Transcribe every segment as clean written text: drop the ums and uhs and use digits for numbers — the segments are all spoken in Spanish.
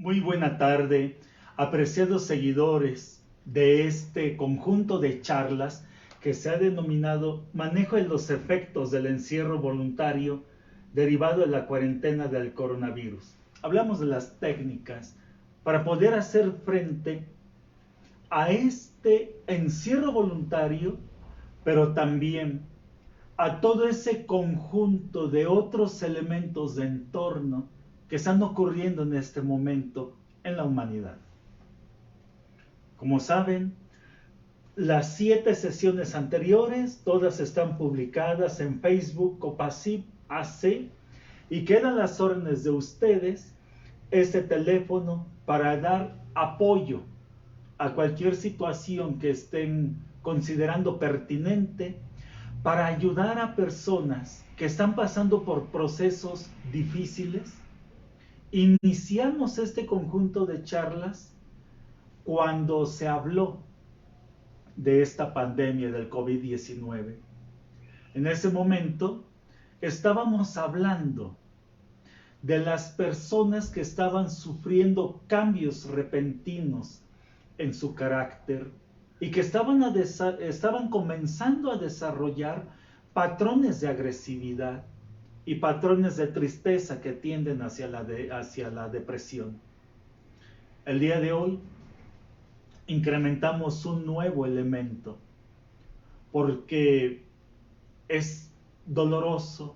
Muy buena tarde, apreciados seguidores de este conjunto de charlas que se ha denominado Manejo de los efectos del encierro voluntario derivado de la cuarentena del coronavirus. Hablamos de las técnicas para poder hacer frente a este encierro voluntario, pero también a todo ese conjunto de otros elementos de entorno que están ocurriendo en este momento en la humanidad. Como saben, las 7 sesiones anteriores, todas están publicadas en Facebook Copacip AC y quedan las órdenes de ustedes, este teléfono, para dar apoyo a cualquier situación que estén considerando pertinente, para ayudar a personas que están pasando por procesos difíciles. Iniciamos este conjunto de charlas cuando se habló de esta pandemia del COVID-19. En ese momento estábamos hablando de las personas que estaban sufriendo cambios repentinos en su carácter y que estaban comenzando a desarrollar patrones de agresividad y patrones de tristeza que tienden hacia la depresión. El día de hoy incrementamos un nuevo elemento porque es doloroso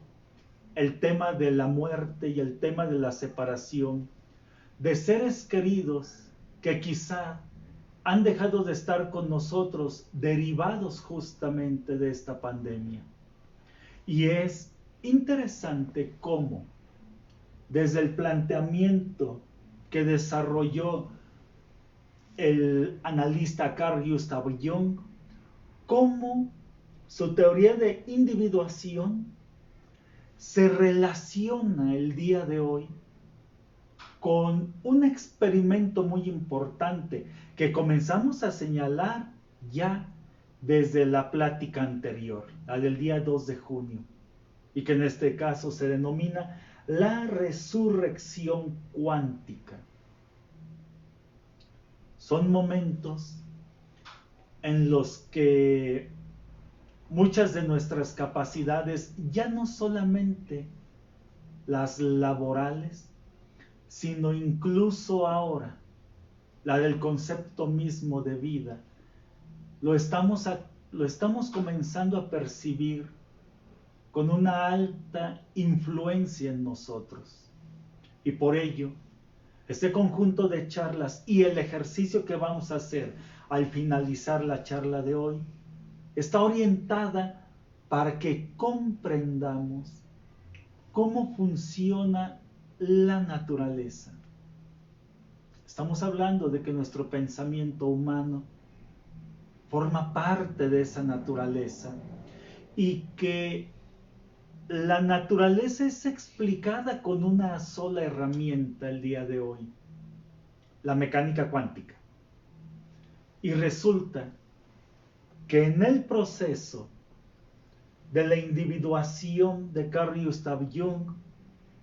el tema de la muerte y el tema de la separación de seres queridos que quizá han dejado de estar con nosotros derivados justamente de esta pandemia. Y es interesante cómo, desde el planteamiento que desarrolló el analista Carl Gustav Jung, cómo su teoría de individuación se relaciona el día de hoy con un experimento muy importante que comenzamos a señalar ya desde la plática anterior, la del día 2 de junio, y que en este caso se denomina la resurrección cuántica. Son momentos en los que muchas de nuestras capacidades, ya no solamente las laborales, sino incluso ahora la del concepto mismo de vida, lo estamos comenzando a percibir con una alta influencia en nosotros. Y por ello, este conjunto de charlas y el ejercicio que vamos a hacer al finalizar la charla de hoy está orientada para que comprendamos cómo funciona la naturaleza. Estamos hablando de que nuestro pensamiento humano forma parte de esa naturaleza y que la naturaleza es explicada con una sola herramienta el día de hoy, la mecánica cuántica. Y resulta que en el proceso de la individuación de Carl Gustav Jung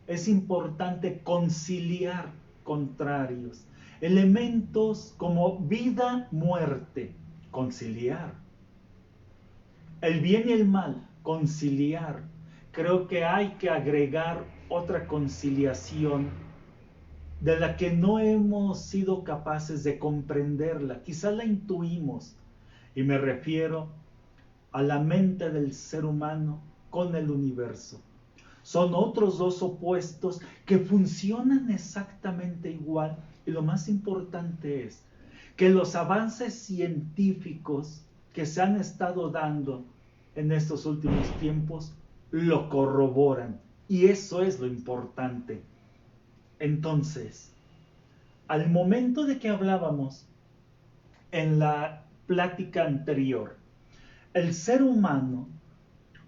es importante conciliar contrarios, elementos como vida, muerte, conciliar, el bien y el mal, conciliar. Creo que hay que agregar otra conciliación de la que no hemos sido capaces de comprenderla, quizá la intuimos, y me refiero a la mente del ser humano con el universo. Son otros dos opuestos que funcionan exactamente igual, y lo más importante es que los avances científicos que se han estado dando en estos últimos tiempos lo corroboran, y eso es lo importante. Entonces, al momento de que hablábamos en la plática anterior, el ser humano,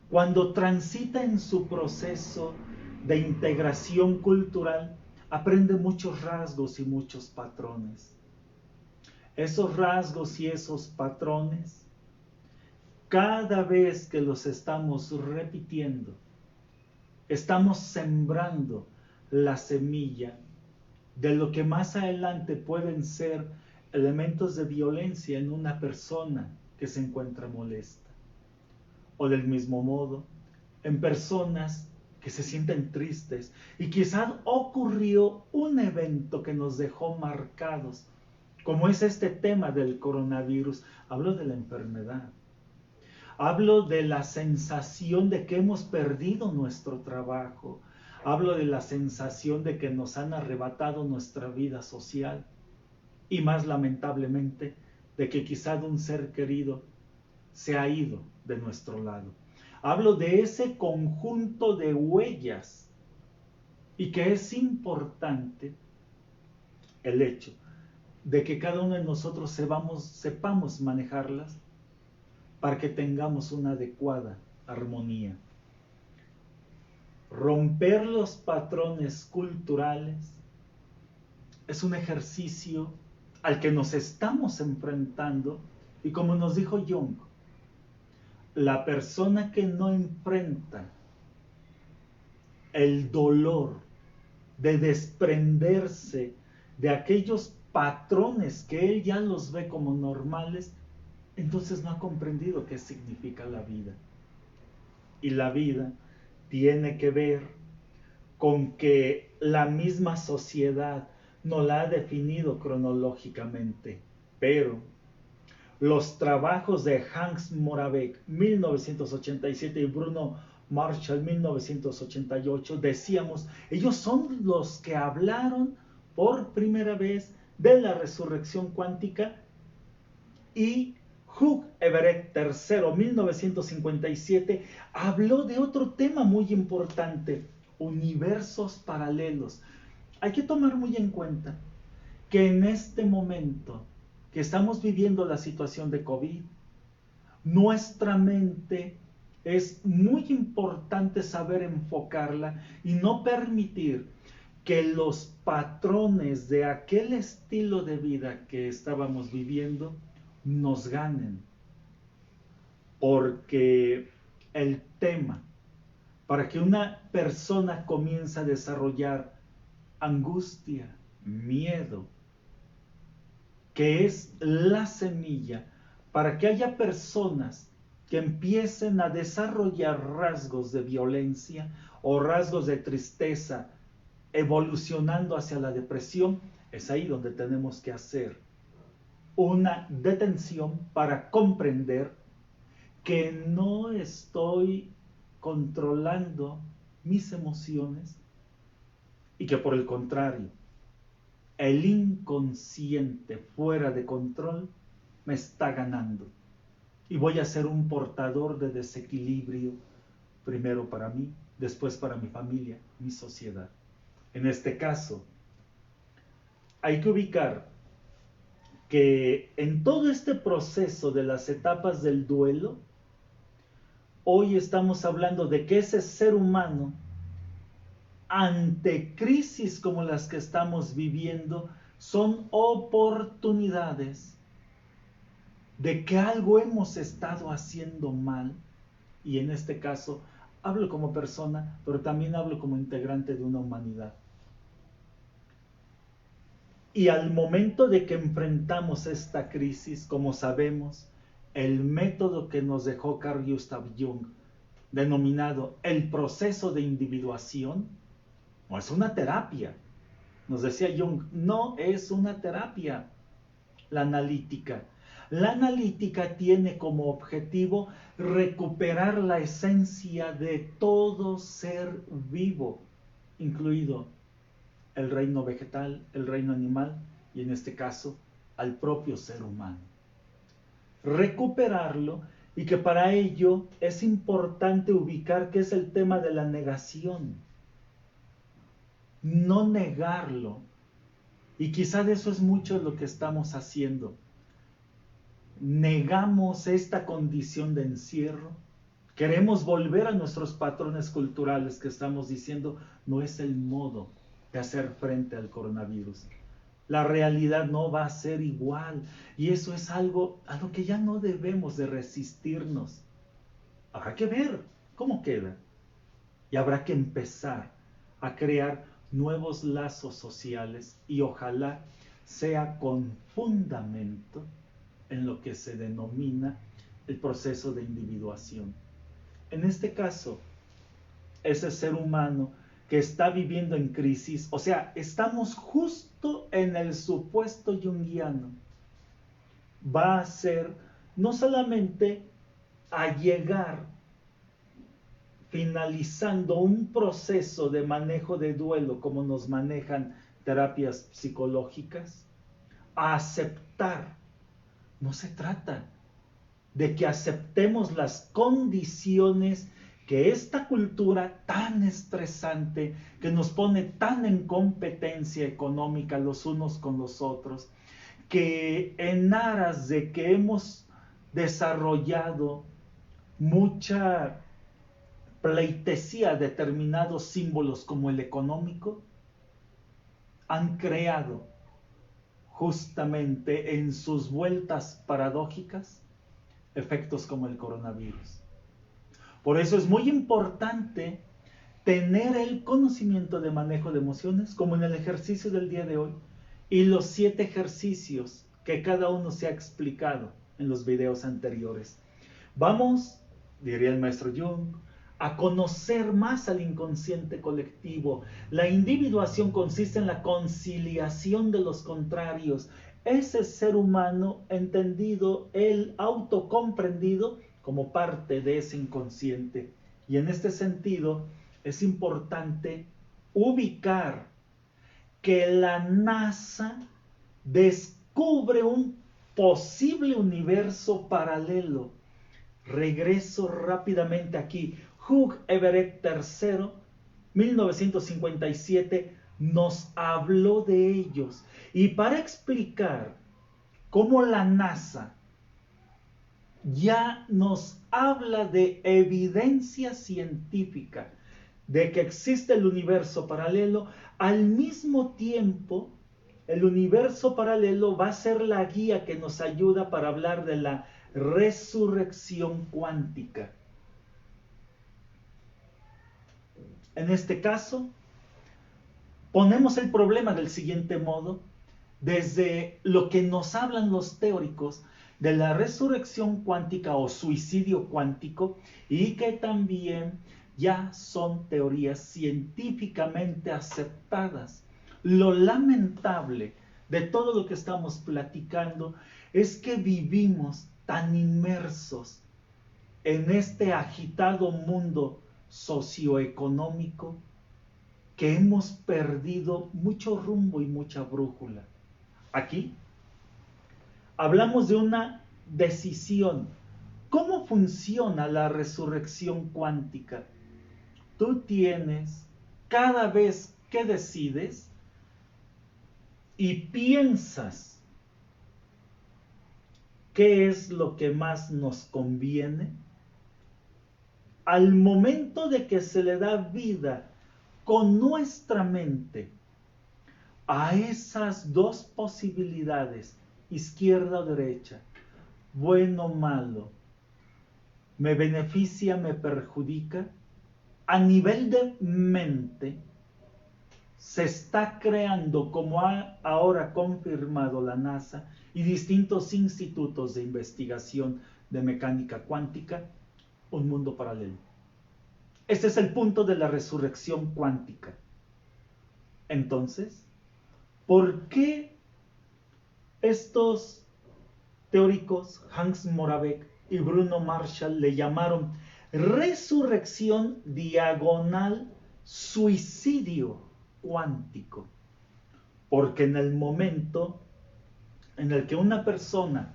cuando transita en su proceso de integración cultural, aprende muchos rasgos y muchos patrones. Esos rasgos y esos patrones, cada vez que los estamos repitiendo, estamos sembrando la semilla de lo que más adelante pueden ser elementos de violencia en una persona que se encuentra molesta. O del mismo modo, en personas que se sienten tristes y quizás ocurrió un evento que nos dejó marcados, como es este tema del coronavirus. Hablo de la enfermedad. Hablo de la sensación de que hemos perdido nuestro trabajo. Hablo de la sensación de que nos han arrebatado nuestra vida social. Y más lamentablemente, de que quizá un ser querido se ha ido de nuestro lado. Hablo de ese conjunto de huellas y que es importante el hecho de que cada uno de nosotros sepamos manejarlas para que tengamos una adecuada armonía. Romper los patrones culturales es un ejercicio al que nos estamos enfrentando y como nos dijo Jung, la persona que no enfrenta el dolor de desprenderse de aquellos patrones que él ya los ve como normales, entonces no ha comprendido qué significa la vida. Y la vida tiene que ver con que la misma sociedad no la ha definido cronológicamente, pero los trabajos de Hans Moravec, 1987, y Bruno Marshall, 1988, decíamos, ellos son los que hablaron por primera vez de la resurrección cuántica, y Hugh Everett III, 1957, habló de otro tema muy importante, universos paralelos. Hay que tomar muy en cuenta que en este momento que estamos viviendo la situación de COVID, nuestra mente es muy importante saber enfocarla y no permitir que los patrones de aquel estilo de vida que estábamos viviendo nos ganen. Porque el tema para que una persona comience a desarrollar angustia, miedo, que es la semilla para que haya personas que empiecen a desarrollar rasgos de violencia o rasgos de tristeza, evolucionando hacia la depresión, es ahí donde tenemos que hacer una detención para comprender que no estoy controlando mis emociones y que por el contrario, el inconsciente fuera de control me está ganando y voy a ser un portador de desequilibrio, primero para mí, después para mi familia, mi sociedad. En este caso, hay que ubicar que en todo este proceso de las etapas del duelo, hoy estamos hablando de que ese ser humano, ante crisis como las que estamos viviendo, son oportunidades de que algo hemos estado haciendo mal, y en este caso hablo como persona, pero también hablo como integrante de una humanidad. Y al momento de que enfrentamos esta crisis, como sabemos, el método que nos dejó Carl Gustav Jung, denominado el proceso de individuación, no es una terapia. Nos decía Jung, no es una terapia la analítica. La analítica tiene como objetivo recuperar la esencia de todo ser vivo, incluido el reino vegetal, el reino animal y en este caso al propio ser humano. Recuperarlo, y que para ello es importante ubicar qué es el tema de la negación. No negarlo. Y quizá de eso es mucho lo que estamos haciendo. Negamos esta condición de encierro. Queremos volver a nuestros patrones culturales que estamos diciendo no es el modo de hacer frente al coronavirus. La realidad no va a ser igual y eso es algo a lo que ya no debemos de resistirnos. Habrá que ver cómo queda y habrá que empezar a crear nuevos lazos sociales y ojalá sea con fundamento en lo que se denomina el proceso de individuación. En este caso, ese ser humano que está viviendo en crisis, o sea, estamos justo en el supuesto junguiano, va a ser no solamente a llegar finalizando un proceso de manejo de duelo como nos manejan terapias psicológicas, a aceptar. No se trata de que aceptemos las condiciones que esta cultura tan estresante, que nos pone tan en competencia económica los unos con los otros, que en aras de que hemos desarrollado mucha pleitesía de determinados símbolos como el económico, han creado justamente en sus vueltas paradójicas efectos como el coronavirus. Por eso es muy importante tener el conocimiento de manejo de emociones, como en el ejercicio del día de hoy, y los 7 ejercicios que cada uno se ha explicado en los videos anteriores. Vamos, diría el maestro Jung, a conocer más al inconsciente colectivo. La individuación consiste en la conciliación de los contrarios. Ese ser humano entendido, el autocomprendido como parte de ese inconsciente. Y en este sentido es importante ubicar que la NASA descubre un posible universo paralelo. Regreso rápidamente aquí. Hugh Everett III, 1957, nos habló de ellos. Y para explicar cómo la NASA ya nos habla de evidencia científica de que existe el universo paralelo, al mismo tiempo, el universo paralelo va a ser la guía que nos ayuda para hablar de la resurrección cuántica. En este caso, ponemos el problema del siguiente modo, desde lo que nos hablan los teóricos de la resurrección cuántica o suicidio cuántico, y que también ya son teorías científicamente aceptadas. Lo lamentable de todo lo que estamos platicando es que vivimos tan inmersos en este agitado mundo socioeconómico que hemos perdido mucho rumbo y mucha brújula. Aquí hablamos de una decisión. ¿Cómo funciona la resurrección cuántica? Tú tienes, cada vez que decides y piensas qué es lo que más nos conviene, al momento de que se le da vida con nuestra mente a esas dos posibilidades, izquierda o derecha, bueno o malo, me beneficia, me perjudica, a nivel de mente se está creando, como ha ahora confirmado la NASA y distintos institutos de investigación de mecánica cuántica, un mundo paralelo. Este es el punto de la resurrección cuántica. Entonces, ¿por qué estos teóricos, Hans Moravec y Bruno Marshall, le llamaron resurrección diagonal suicidio cuántico? Porque en el momento en el que una persona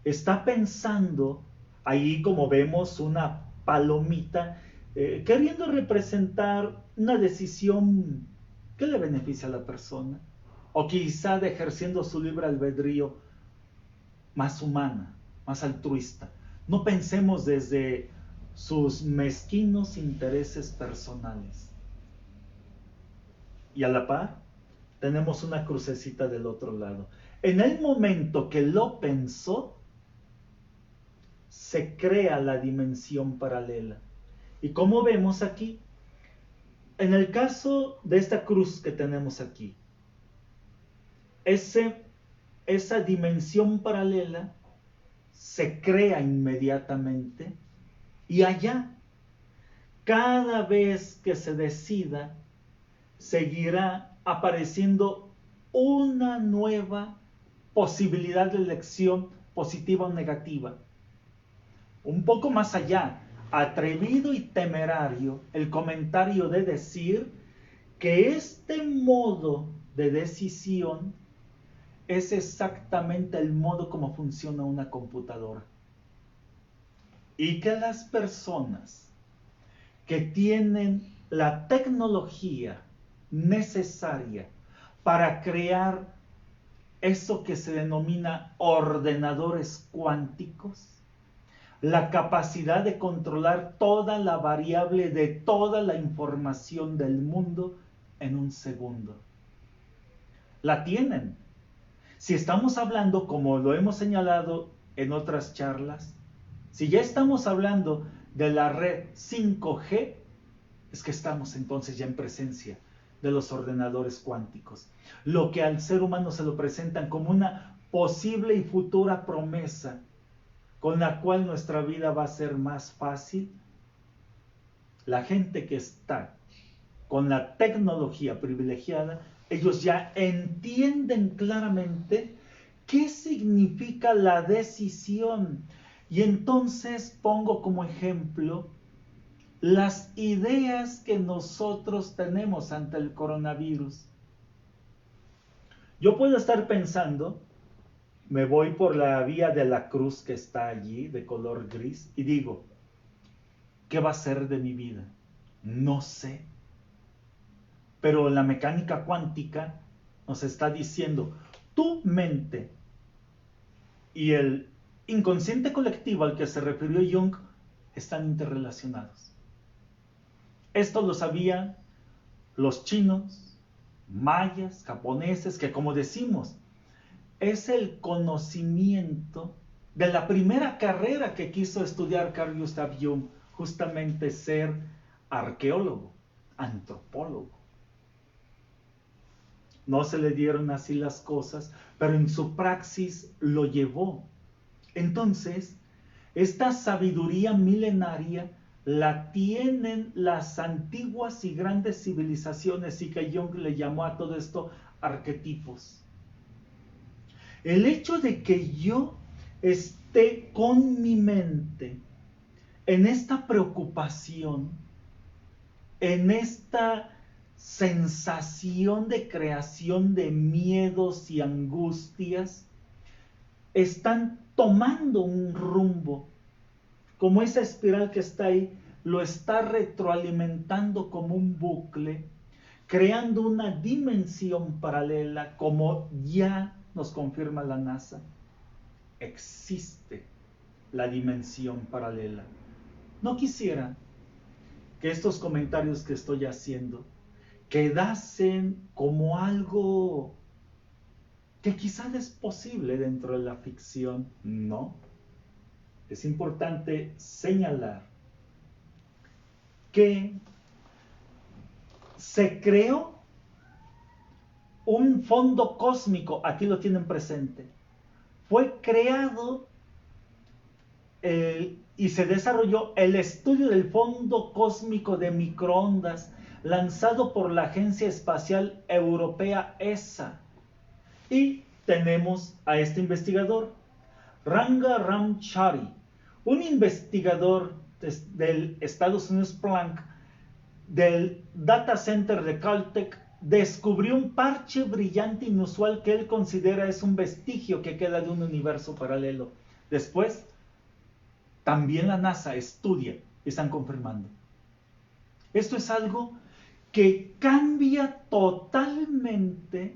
está pensando, ahí como vemos una palomita, queriendo representar una decisión que le beneficia a la persona, o quizá de ejerciendo su libre albedrío más humana, más altruista. No pensemos desde sus mezquinos intereses personales. Y a la par, tenemos una crucecita del otro lado. En el momento que lo pensó, se crea la dimensión paralela. Y como vemos aquí, En el caso de esta cruz que tenemos aquí, esa dimensión paralela se crea inmediatamente y allá, cada vez que se decida, seguirá apareciendo una nueva posibilidad de elección positiva o negativa. Un poco más allá, atrevido y temerario el comentario de decir que este modo de decisión es exactamente el modo como funciona una computadora. Y que las personas que tienen la tecnología necesaria para crear eso que se denomina ordenadores cuánticos, la capacidad de controlar toda la variable de toda la información del mundo en un segundo. La tienen. Si estamos hablando, como lo hemos señalado en otras charlas, si ya estamos hablando de la red 5G, es que estamos entonces ya en presencia de los ordenadores cuánticos. Lo que al ser humano se lo presentan como una posible y futura promesa con la cual nuestra vida va a ser más fácil. La gente que está con la tecnología privilegiada, ellos ya entienden claramente qué significa la decisión. Y entonces pongo como ejemplo las ideas que nosotros tenemos ante el coronavirus. Yo puedo estar pensando, me voy por la vía de la cruz que está allí, de color gris, y digo, ¿qué va a ser de mi vida? No sé. Pero la mecánica cuántica nos está diciendo, tu mente y el inconsciente colectivo al que se refirió Jung están interrelacionados. Esto lo sabían los chinos, mayas, japoneses, que como decimos, es el conocimiento de la primera carrera que quiso estudiar Carl Gustav Jung, justamente ser arqueólogo, antropólogo. No se le dieron así las cosas, pero en su praxis lo llevó. Entonces, esta sabiduría milenaria la tienen las antiguas y grandes civilizaciones, y que Jung le llamó a todo esto arquetipos. El hecho de que yo esté con mi mente en esta preocupación, en esta sensación de creación de miedos y angustias, están tomando un rumbo, como esa espiral que está ahí, lo está retroalimentando como un bucle, creando una dimensión paralela, como ya nos confirma la NASA. Existe la dimensión paralela. No quisiera que estos comentarios que estoy haciendo quedasen como algo que quizás es posible dentro de la ficción. No. Es importante señalar que se creó un fondo cósmico, aquí lo tienen presente. Fue creado y se desarrolló el estudio del fondo cósmico de microondas lanzado por la Agencia Espacial Europea ESA. Y tenemos a este investigador, Ranga Ramchari, un investigador del Estados Unidos Planck, del Data Center de Caltech, descubrió un parche brillante inusual que él considera es un vestigio que queda de un universo paralelo. Después, también la NASA estudia y están confirmando. Esto es algo que cambia totalmente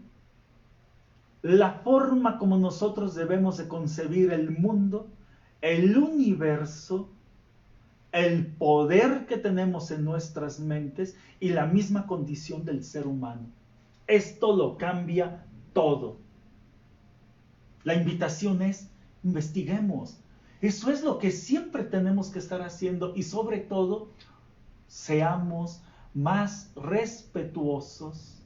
la forma como nosotros debemos de concebir el mundo, el universo, el poder que tenemos en nuestras mentes y la misma condición del ser humano. Esto lo cambia todo. La invitación es, investiguemos. Eso es lo que siempre tenemos que estar haciendo y sobre todo, seamos más respetuosos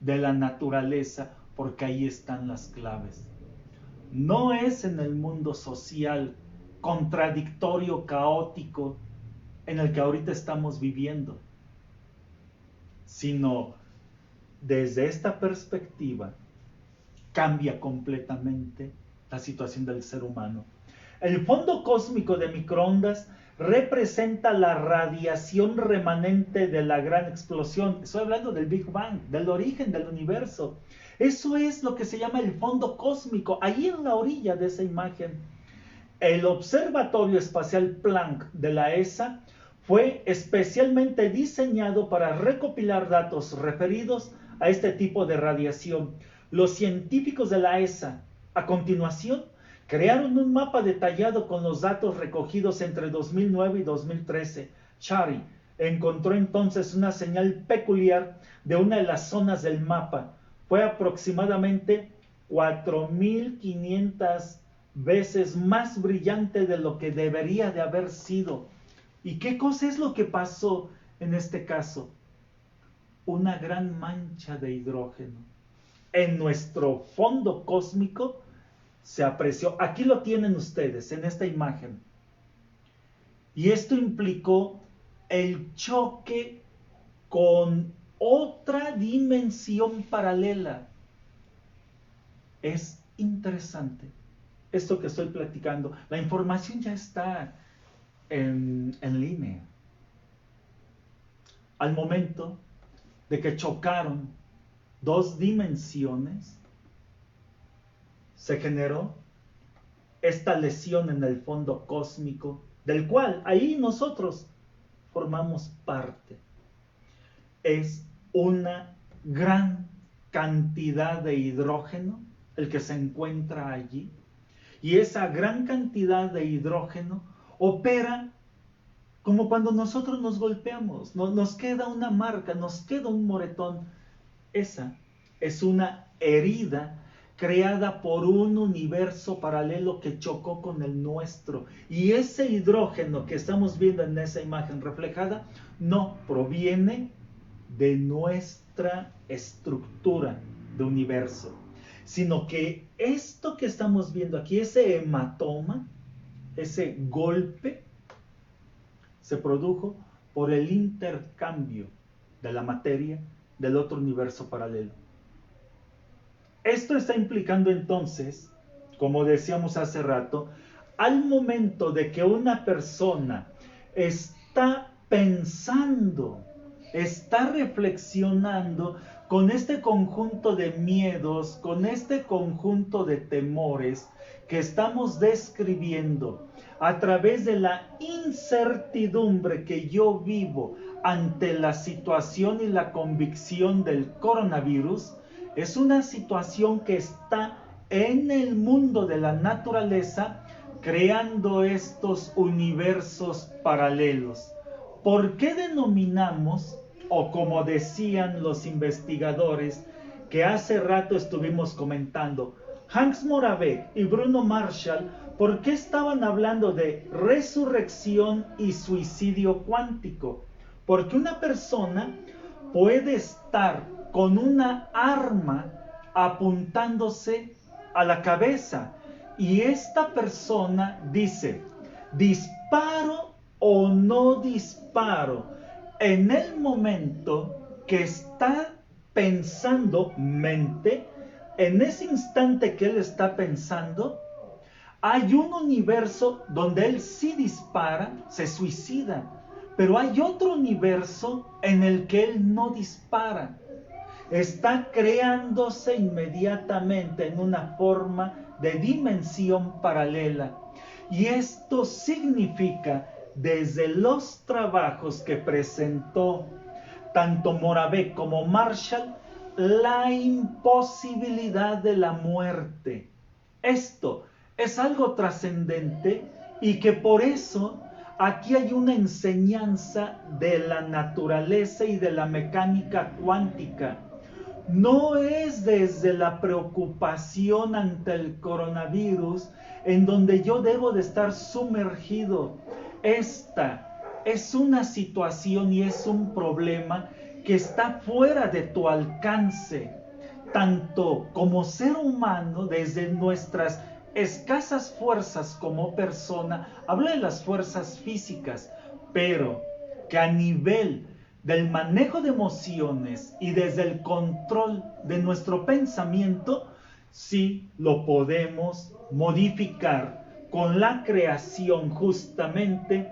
de la naturaleza, porque ahí están las claves. No es en el mundo social contradictorio, caótico, en el que ahorita estamos viviendo, sino desde esta perspectiva cambia completamente la situación del ser humano. El fondo cósmico de microondas representa la radiación remanente de la gran explosión. Estoy hablando del Big Bang, del origen del universo. Eso es lo que se llama el fondo cósmico, ahí en la orilla de esa imagen. El Observatorio Espacial Planck de la ESA fue especialmente diseñado para recopilar datos referidos a este tipo de radiación. Los científicos de la ESA, a continuación, crearon un mapa detallado con los datos recogidos entre 2009 y 2013. Chari encontró entonces una señal peculiar de una de las zonas del mapa. Fue aproximadamente 4.500 veces más brillante de lo que debería de haber sido. ¿Y qué cosa es lo que pasó en este caso? Una gran mancha de hidrógeno. En nuestro fondo cósmico se apreció. Aquí lo tienen ustedes en esta imagen. Y esto implicó el choque con otra dimensión paralela. Es interesante esto que estoy platicando. La información ya está en línea. Al momento de que chocaron dos dimensiones, se generó esta lesión en el fondo cósmico, del cual ahí nosotros formamos parte. Es una gran cantidad de hidrógeno el que se encuentra allí, y esa gran cantidad de hidrógeno opera como cuando nosotros nos golpeamos, nos queda una marca, nos queda un moretón. Esa es una herida creada por un universo paralelo que chocó con el nuestro. Y ese hidrógeno que estamos viendo en esa imagen reflejada no proviene de nuestra estructura de universo, sino que esto que estamos viendo aquí, ese hematoma, ese golpe, se produjo por el intercambio de la materia del otro universo paralelo. Esto está implicando entonces, como decíamos hace rato, al momento de que una persona está pensando, está reflexionando con este conjunto de miedos, con este conjunto de temores que estamos describiendo a través de la incertidumbre que yo vivo ante la situación y la convicción del coronavirus, es una situación que está en el mundo de la naturaleza creando estos universos paralelos. ¿Por qué denominamos, o como decían los investigadores que hace rato estuvimos comentando, Hans Moravec y Bruno Marshall, por qué estaban hablando de resurrección y suicidio cuántico? Porque una persona puede estar con una arma apuntándose a la cabeza y esta persona dice, ¿disparo o no disparo? En el momento que está pensando mente, en ese instante que él está pensando, hay un universo donde él sí dispara, se suicida, pero hay otro universo en el que él no dispara. Está creándose inmediatamente en una forma de dimensión paralela. Y esto significa, desde los trabajos que presentó tanto Moravec como Marshall, la imposibilidad de la muerte. Esto es algo trascendente y que por eso aquí hay una enseñanza de la naturaleza y de la mecánica cuántica. No es desde la preocupación ante el coronavirus en donde yo debo de estar sumergido. Esta es una situación y es un problema que está fuera de tu alcance, tanto como ser humano, desde nuestras escasas fuerzas como persona, hablo de las fuerzas físicas, pero que a nivel del manejo de emociones y desde el control de nuestro pensamiento, sí lo podemos modificar con la creación justamente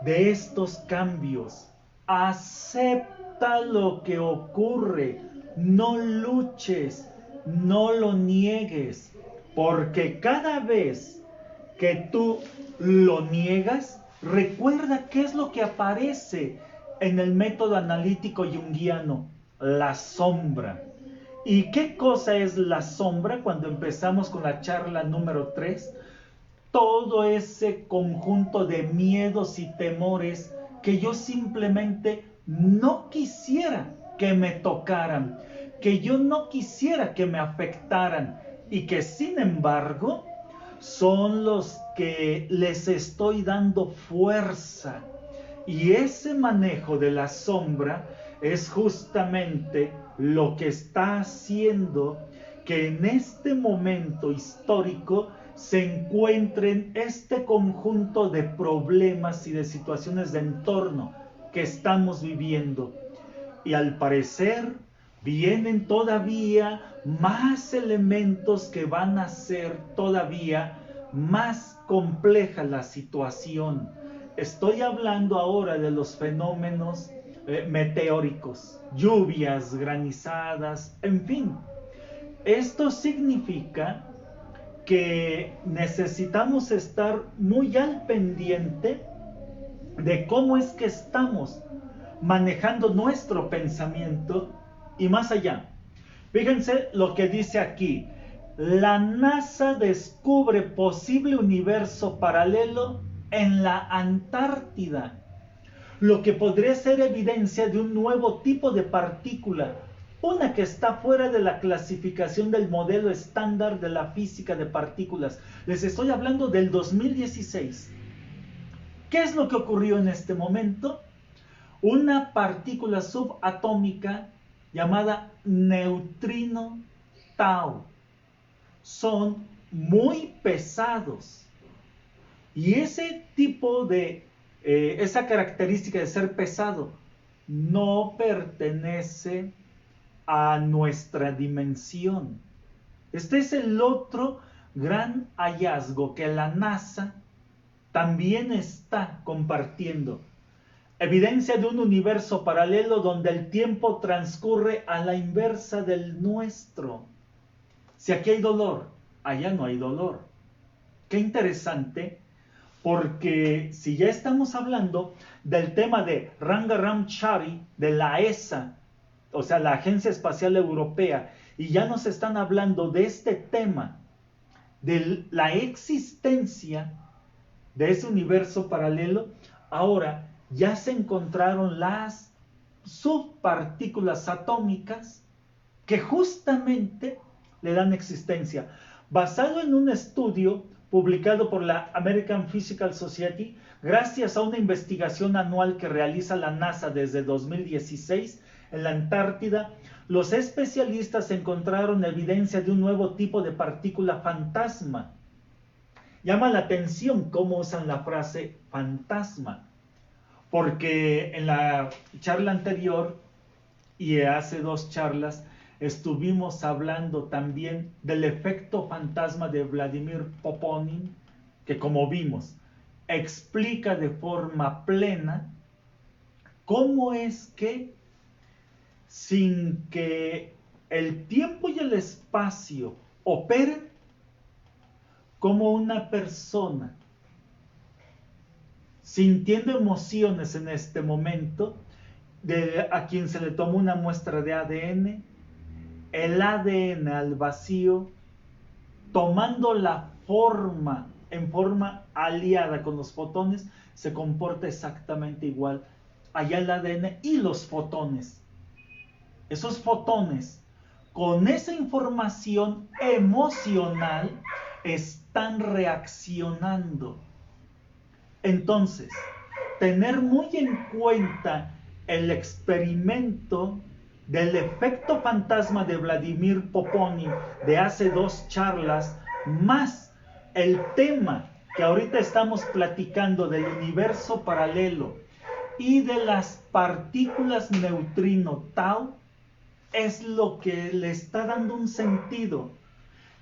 de estos cambios. Acepta lo que ocurre, no luches, no lo niegues, porque cada vez que tú lo niegas, recuerda qué es lo que aparece en el método analítico junguiano: la sombra. ¿Y qué cosa es la sombra? Cuando empezamos con la charla número 3, todo ese conjunto de miedos y temores que yo simplemente no quisiera que me tocaran, que yo no quisiera que me afectaran, y que sin embargo son los que les estoy dando fuerza. Y ese manejo de la sombra es justamente lo que está haciendo que en este momento histórico se encuentren este conjunto de problemas y de situaciones de entorno que estamos viviendo. Y al parecer vienen todavía más elementos que van a hacer todavía más compleja la situación. Estoy hablando ahora de los fenómenos meteóricos, lluvias, granizadas, en fin. Esto significa que necesitamos estar muy al pendiente de cómo es que estamos manejando nuestro pensamiento y más allá. Fíjense lo que dice aquí: la NASA descubre posible universo paralelo en la Antártida, lo que podría ser evidencia de un nuevo tipo de partícula, una que está fuera de la clasificación del modelo estándar de la física de partículas. Les estoy hablando del 2016. ¿Qué es lo que ocurrió en este momento? Una partícula subatómica llamada neutrino tau. Son muy pesados. Y ese tipo de, esa característica de ser pesado, no pertenece a nuestra dimensión. Este es el otro gran hallazgo que la NASA también está compartiendo. Evidencia de un universo paralelo donde el tiempo transcurre a la inversa del nuestro. Si aquí hay dolor, allá no hay dolor. Qué interesante, porque si ya estamos hablando del tema de Rangaramchari, de la ESA, o sea, la Agencia Espacial Europea, y ya nos están hablando de este tema, de la existencia de ese universo paralelo, ahora ya se encontraron las subpartículas atómicas que justamente le dan existencia. Basado en un estudio publicado por la American Physical Society, gracias a una investigación anual que realiza la NASA desde 2016 en la Antártida, los especialistas encontraron evidencia de un nuevo tipo de partícula fantasma. Llama la atención cómo usan la frase fantasma, porque en la charla anterior y hace 2 charlas estuvimos hablando también del efecto fantasma de Vladimir Poponin, que como vimos, explica de forma plena cómo es que sin que el tiempo y el espacio operen, como una persona sintiendo emociones en este momento, a quien se le tomó una muestra de ADN, el ADN al vacío, tomando la forma, en forma aliada con los fotones, se comporta exactamente igual. Allá el ADN y los fotones. Esos fotones, con esa información emocional, están reaccionando. Entonces, tener muy en cuenta el experimento del efecto fantasma de Vladimir Poponi de hace 2 charlas, más el tema que ahorita estamos platicando del universo paralelo y de las partículas neutrino tau, es lo que le está dando un sentido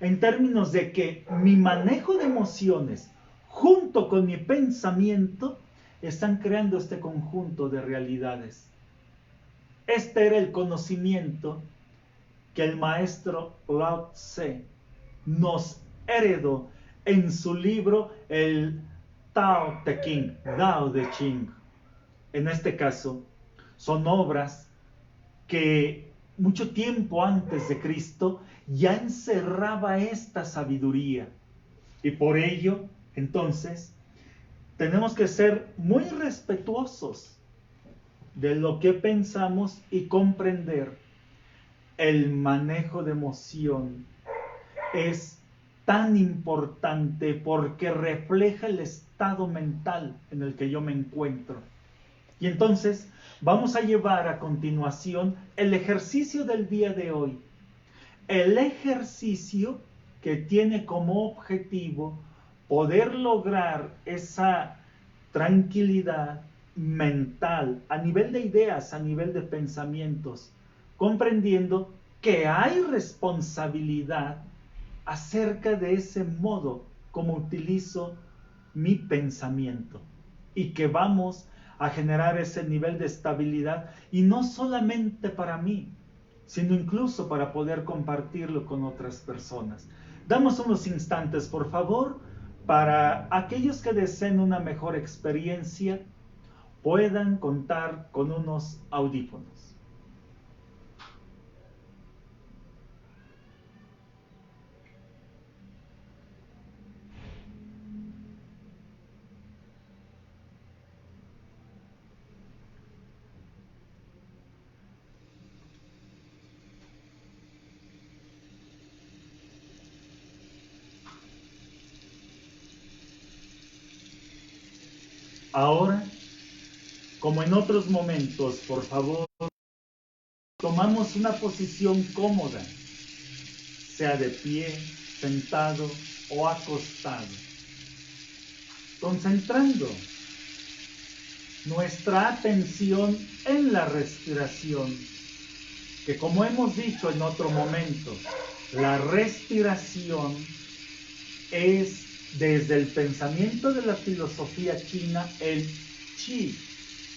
en términos de que mi manejo de emociones junto con mi pensamiento están creando este conjunto de realidades. Este era el conocimiento que el maestro Lao Tse nos heredó en su libro, el Tao Te Ching, Dao De Ching. En este caso, son obras que mucho tiempo antes de Cristo ya encerraba esta sabiduría. Y por ello, entonces, tenemos que ser muy respetuosos de lo que pensamos y comprender. El manejo de emoción es tan importante porque refleja el estado mental en el que yo me encuentro. Y entonces vamos a llevar a continuación el ejercicio del día de hoy. El ejercicio que tiene como objetivo poder lograr esa tranquilidad mental a nivel de ideas, a nivel de pensamientos, comprendiendo que hay responsabilidad acerca de ese modo como utilizo mi pensamiento y que vamos a generar ese nivel de estabilidad, y no solamente para mí, sino incluso para poder compartirlo con otras personas. Damos unos instantes, por favor, para aquellos que deseen una mejor experiencia, puedan contar con unos audífonos. Ahora, como en otros momentos, por favor, tomamos una posición cómoda, sea de pie, sentado o acostado, concentrando nuestra atención en la respiración, que como hemos dicho en otro momento, la respiración es, desde el pensamiento de la filosofía china, el chi,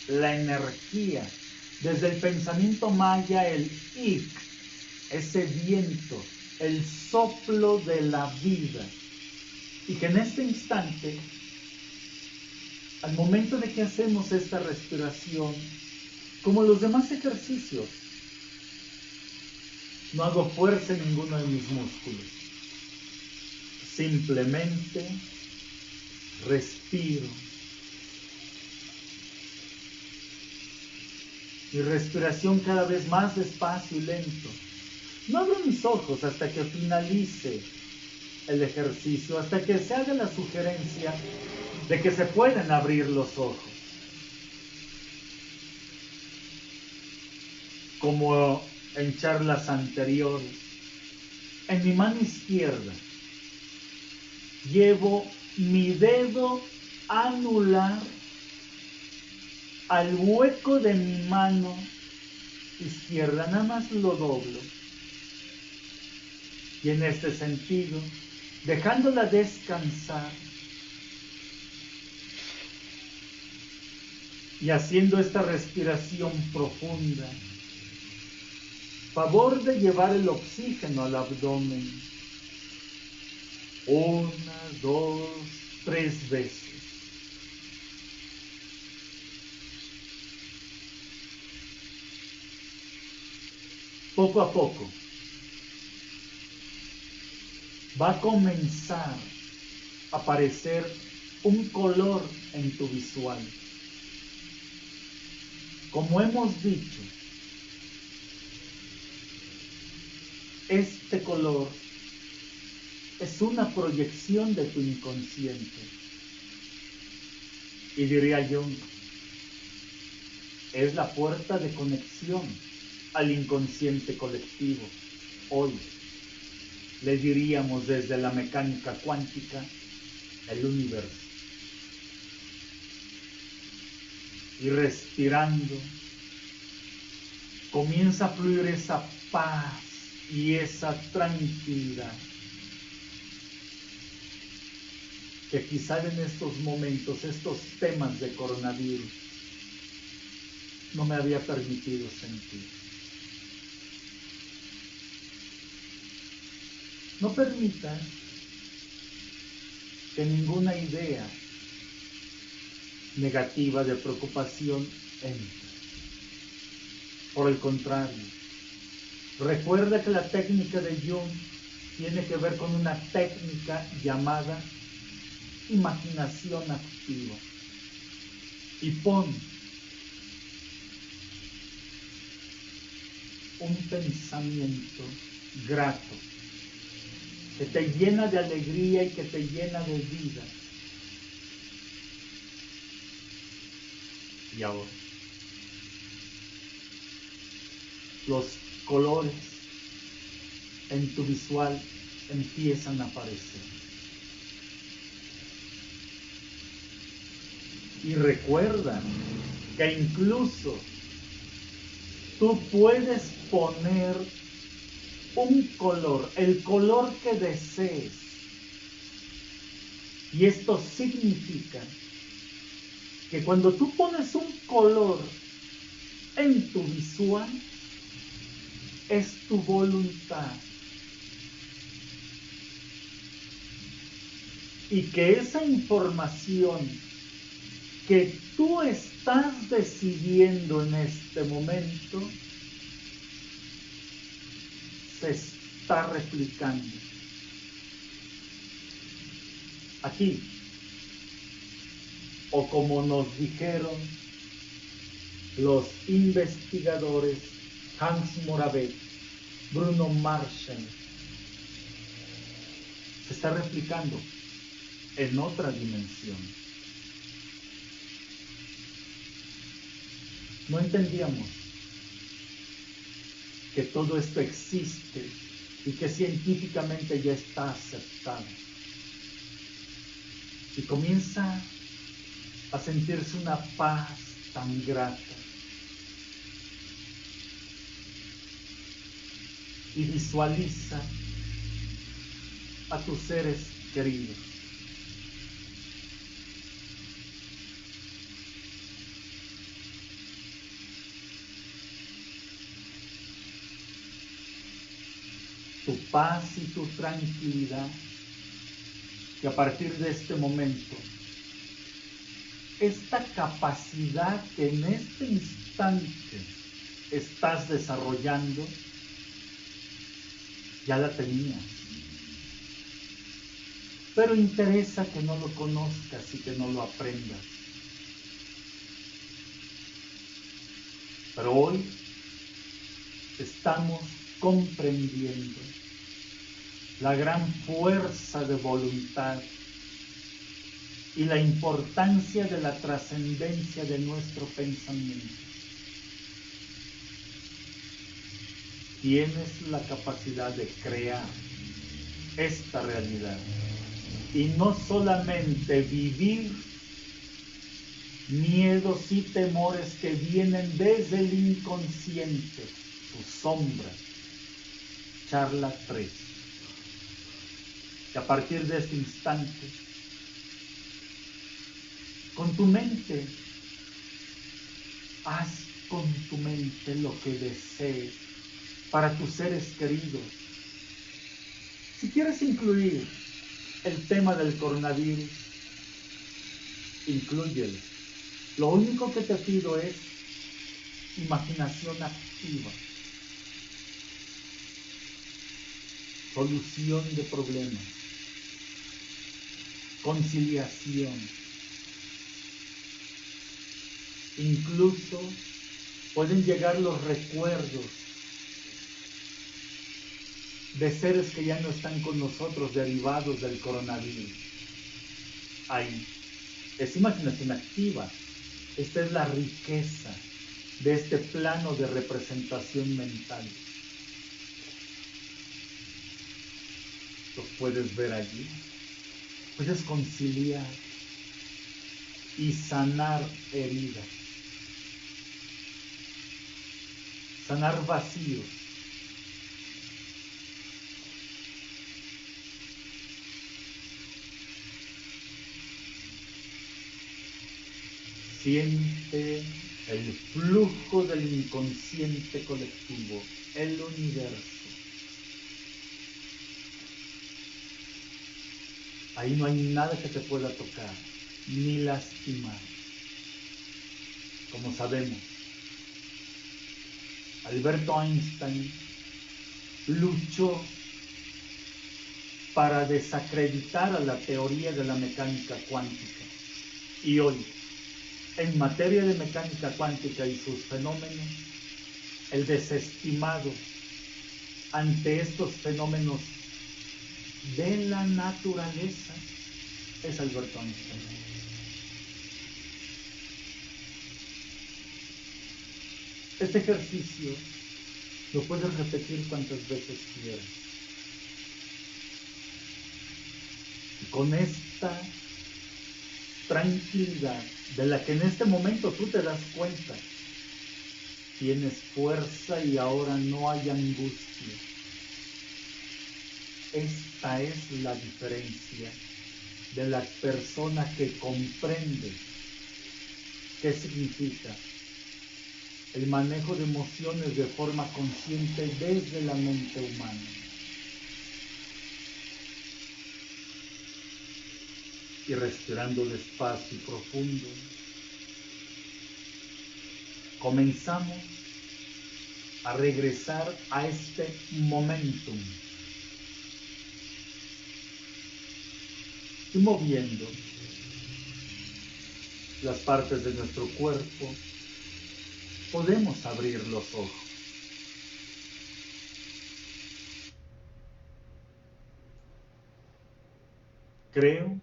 la energía. Desde el pensamiento maya, el ik, ese viento, el soplo de la vida. Y que en este instante, al momento de que hacemos esta respiración, como los demás ejercicios, no hago fuerza en ninguno de mis músculos. Simplemente respiro. Mi respiración cada vez más despacio y lento. No abro mis ojos hasta que finalice el ejercicio, hasta que se haga la sugerencia de que se pueden abrir los ojos. Como en charlas anteriores, en mi mano izquierda llevo mi dedo anular al hueco de mi mano izquierda, nada más lo doblo. Y en este sentido, dejándola descansar y haciendo esta respiración profunda, favor de llevar el oxígeno al abdomen. 1, 2, 3 veces. Poco a poco va a comenzar a aparecer un color en tu visual. Como hemos dicho, este color es una proyección de tu inconsciente. Y diría yo, es la puerta de conexión al inconsciente colectivo. Hoy le diríamos desde la mecánica cuántica el universo. Y respirando, comienza a fluir esa paz y esa tranquilidad que quizá en estos momentos, estos temas de coronavirus, no me había permitido sentir. No permita que ninguna idea negativa de preocupación entre. Por el contrario, recuerda que la técnica de Jung tiene que ver con una técnica llamada imaginación activa. Y pon un pensamiento grato que te llena de alegría y que te llena de vida. Y ahora, los colores en tu visual empiezan a aparecer. Y recuerda que incluso tú puedes poner un color, el color que desees. Y esto significa que cuando tú pones un color en tu visual, es tu voluntad. Y que esa información que tú estás decidiendo en este momento se está replicando. Aquí, o como nos dijeron los investigadores Hans Moravec, Bruno Marchand, se está replicando en otra dimensión. No entendíamos que todo esto existe y que científicamente ya está aceptado. Y comienza a sentirse una paz tan grata. Y visualiza a tus seres queridos. Tu paz y tu tranquilidad, que a partir de este momento, esta capacidad que en este instante estás desarrollando, ya la tenías. Pero interesa que no lo conozcas y que no lo aprendas. Pero hoy estamos comprendiendo la gran fuerza de voluntad y la importancia de la trascendencia de nuestro pensamiento. Tienes la capacidad de crear esta realidad y no solamente vivir miedos y temores que vienen desde el inconsciente, tus sombras. Charla 3. Que a partir de este instante, con tu mente, haz con tu mente lo que desees para tus seres queridos. Si quieres incluir el tema del coronavirus, inclúyelo. Lo único que te pido es imaginación activa, solución de problemas, conciliación. Incluso pueden llegar los recuerdos de seres que ya no están con nosotros derivados del coronavirus. Ahí es imaginación activa. Esta es la riqueza de este plano de representación mental. Los puedes ver allí. Puedes conciliar y sanar heridas, sanar vacíos. Siente el flujo del inconsciente colectivo, el universo. Ahí no hay nada que te pueda tocar, ni lastimar. Como sabemos, Alberto Einstein luchó para desacreditar a la teoría de la mecánica cuántica. Y hoy, en materia de mecánica cuántica y sus fenómenos, el desestimado ante estos fenómenos de la naturaleza es Alberto Einstein. Este ejercicio lo puedes repetir cuantas veces quieras. Y con esta tranquilidad de la que en este momento tú te das cuenta, tienes fuerza y ahora no hay angustia. Esta es la diferencia de la persona que comprende qué significa el manejo de emociones de forma consciente desde la mente humana. Y respirando despacio y profundo, comenzamos a regresar a este momentum y moviendo las partes de nuestro cuerpo, podemos abrir los ojos. Creo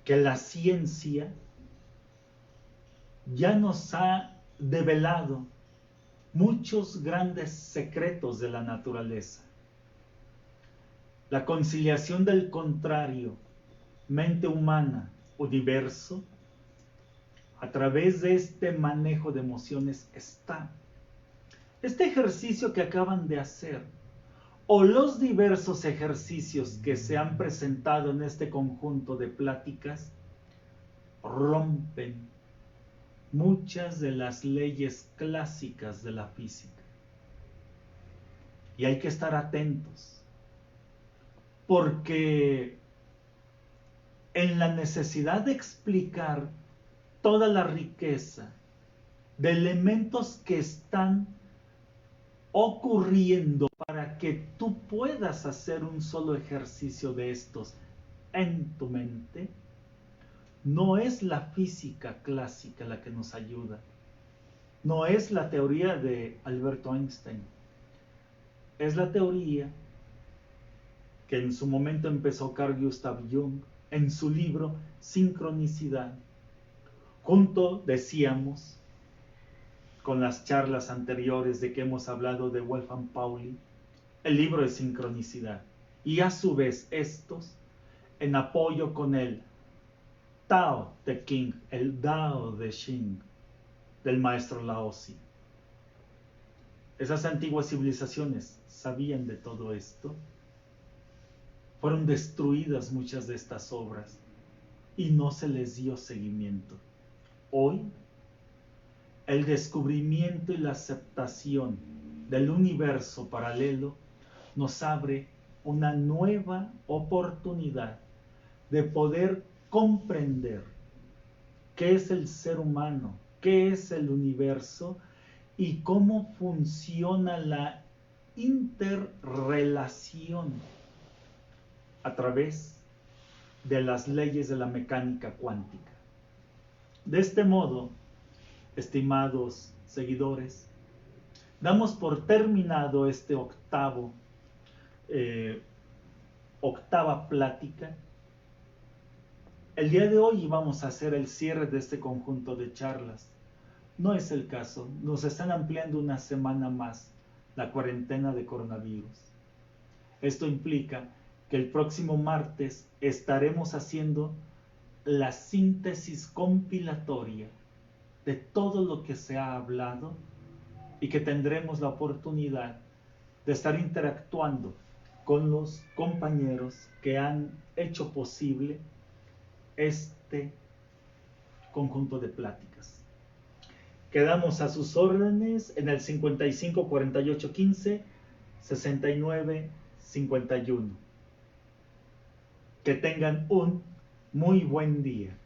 que la ciencia ya nos ha develado muchos grandes secretos de la naturaleza. La conciliación del contrario, mente humana, universo, a través de este manejo de emociones está. Este ejercicio que acaban de hacer, o los diversos ejercicios que se han presentado en este conjunto de pláticas, rompen muchas de las leyes clásicas de la física. Y hay que estar atentos, porque en la necesidad de explicar toda la riqueza de elementos que están ocurriendo para que tú puedas hacer un solo ejercicio de estos en tu mente, no es la física clásica la que nos ayuda, no es la teoría de Alberto Einstein, es la teoría que en su momento empezó Carl Gustav Jung en su libro Sincronicidad, junto, decíamos, con las charlas anteriores de que hemos hablado de Wolfgang Pauli, el libro de Sincronicidad, y a su vez estos en apoyo con el Tao Te Ching, el Dao de Ching, del maestro Laozi. Esas antiguas civilizaciones sabían de todo esto. Fueron destruidas muchas de estas obras y no se les dio seguimiento. Hoy, el descubrimiento y la aceptación del universo paralelo nos abre una nueva oportunidad de poder comprender qué es el ser humano, qué es el universo y cómo funciona la interrelación a través de las leyes de la mecánica cuántica. De este modo, estimados seguidores, damos por terminado este octava plática. El día de hoy vamos a hacer el cierre de este conjunto de charlas, no es el caso. Nos están ampliando una semana más la cuarentena de coronavirus. Esto implica que el próximo martes estaremos haciendo la síntesis compilatoria de todo lo que se ha hablado y que tendremos la oportunidad de estar interactuando con los compañeros que han hecho posible este conjunto de pláticas. Quedamos a sus órdenes en el 55 48 15 69 51. Que tengan un muy buen día.